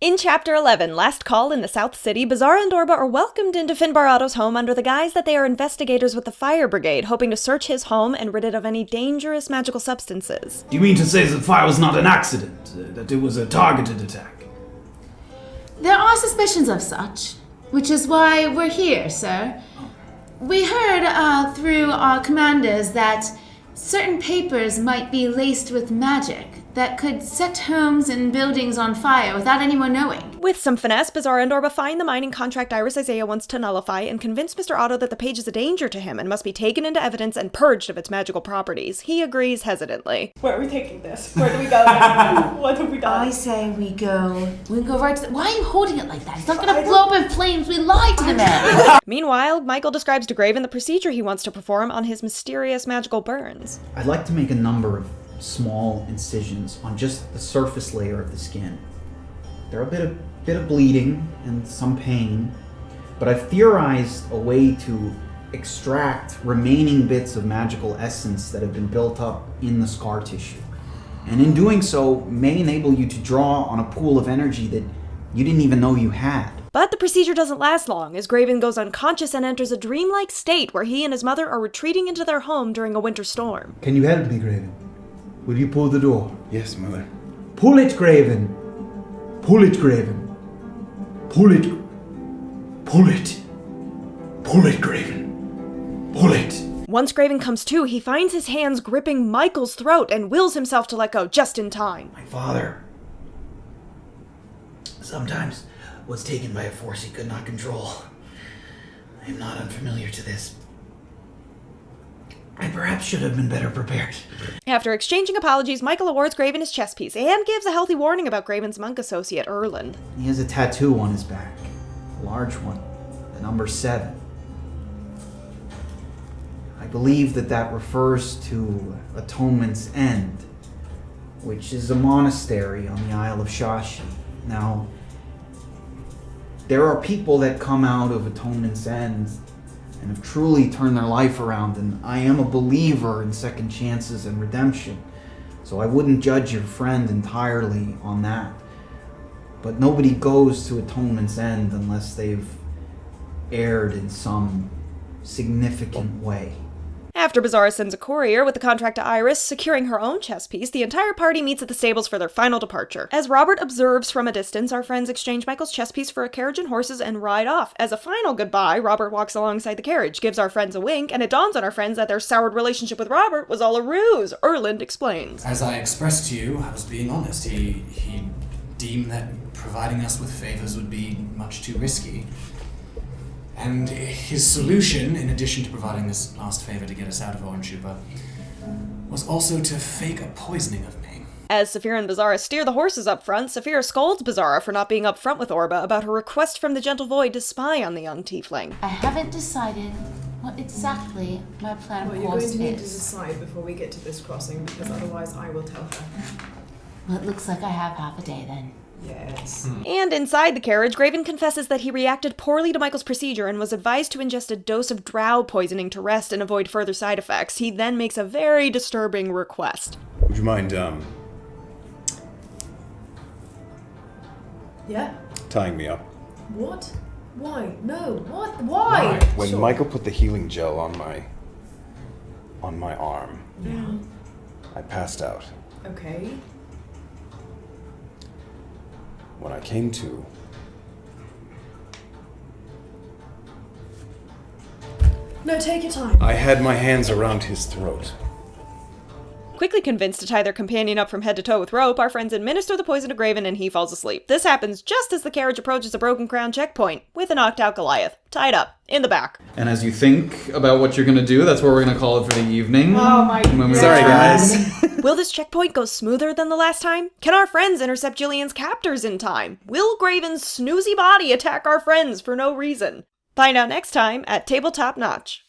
In Chapter 11, Last Call in the South City, Beezaura and Orba are welcomed into Finbarato's home under the guise that they are investigators with the Fire Brigade, hoping to search his home and rid it of any dangerous magical substances. Do you mean to say the fire was not an accident, that it was a targeted attack? There are suspicions of such, which is why we're here, sir. We heard through our commanders that certain papers might be laced with magic that could set homes and buildings on fire without anyone knowing. With some finesse, Beezaura and Orba find the mining contract Isaiah wants to nullify and convince Mr. Otto that the page is a danger to him and must be taken into evidence and purged of its magical properties. He agrees hesitantly. Where are we taking this? Where do we go now? What have we done? I say we go right to the... Why are you holding it like that? It's not gonna blow up in flames. We lied to the man. Meanwhile, Michael describes to Graven the procedure he wants to perform on his mysterious magical burns. I'd like to make a number of small incisions on just the surface layer of the skin. There are a bit of bleeding and some pain, but I've theorized a way to extract remaining bits of magical essence that have been built up in the scar tissue. And in doing so, may enable you to draw on a pool of energy that you didn't even know you had. But the procedure doesn't last long, as Graven goes unconscious and enters a dreamlike state where he and his mother are retreating into their home during a winter storm. Can you help me, Graven? Will you pull the door? Yes, Mother. Pull it, Graven! Pull it, Graven! Pull it! Pull it! Pull it, Graven! Pull it! Once Graven comes to, he finds his hands gripping Michael's throat and wills himself to let go just in time. My father sometimes was taken by a force he could not control. I am not unfamiliar to this. I perhaps should have been better prepared. After exchanging apologies, Michael awards Graven his chess piece and gives a healthy warning about Graven's monk associate, Erland. He has a tattoo on his back. A large one. The number 7. I believe that refers to Atonement's End, which is a monastery on the Isle of Shashi. Now, there are people that come out of Atonement's End and have truly turned their life around, and I am a believer in second chances and redemption, so I wouldn't judge your friend entirely on that. But nobody goes to Atonement's End unless they've erred in some significant way. After Beezaura sends a courier with the contract to Iris, securing her own chess piece, the entire party meets at the stables for their final departure. As Robert observes from a distance, our friends exchange Michael's chess piece for a carriage and horses and ride off. As a final goodbye, Robert walks alongside the carriage, gives our friends a wink, and it dawns on our friends that their soured relationship with Robert was all a ruse. Erland explains. As I expressed to you, I was being honest. He deemed that providing us with favors would be much too risky. And his solution, in addition to providing this last favor to get us out of Orange Juba, was also to fake a poisoning of me. As Safira and Beezaura steer the horses up front, Safira scolds Beezaura for not being upfront with Orba about her request from the Gentle Void to spy on the young Tiefling. I haven't decided what exactly my plan of Well, you're course going to need to is. decide before we get to this crossing, because otherwise I will tell her. Well, it looks like I have half a day then. Yes. And inside the carriage, Graven confesses that he reacted poorly to Michael's procedure and was advised to ingest a dose of drow poisoning to rest and avoid further side effects. He then makes a very disturbing request. Would you mind, Yeah? tying me up? What? Why? No. What? Why? When Sure. Michael put the healing gel on my arm, Yeah. I passed out. Okay. When I came to, No, take your time. I had my hands around his throat. Quickly convinced to tie their companion up from head to toe with rope, our friends administer the poison to Graven and he falls asleep. This happens just as the carriage approaches a Broken Crown checkpoint, with a knocked out Goliath, tied up, in the back. And as you think about what you're going to do, that's what we're going to call it for the evening. Oh my god. Sorry, guys. Will this checkpoint go smoother than the last time? Can our friends intercept Jillian's captors in time? Will Graven's snoozy body attack our friends for no reason? Find out next time at Tabletop Notch.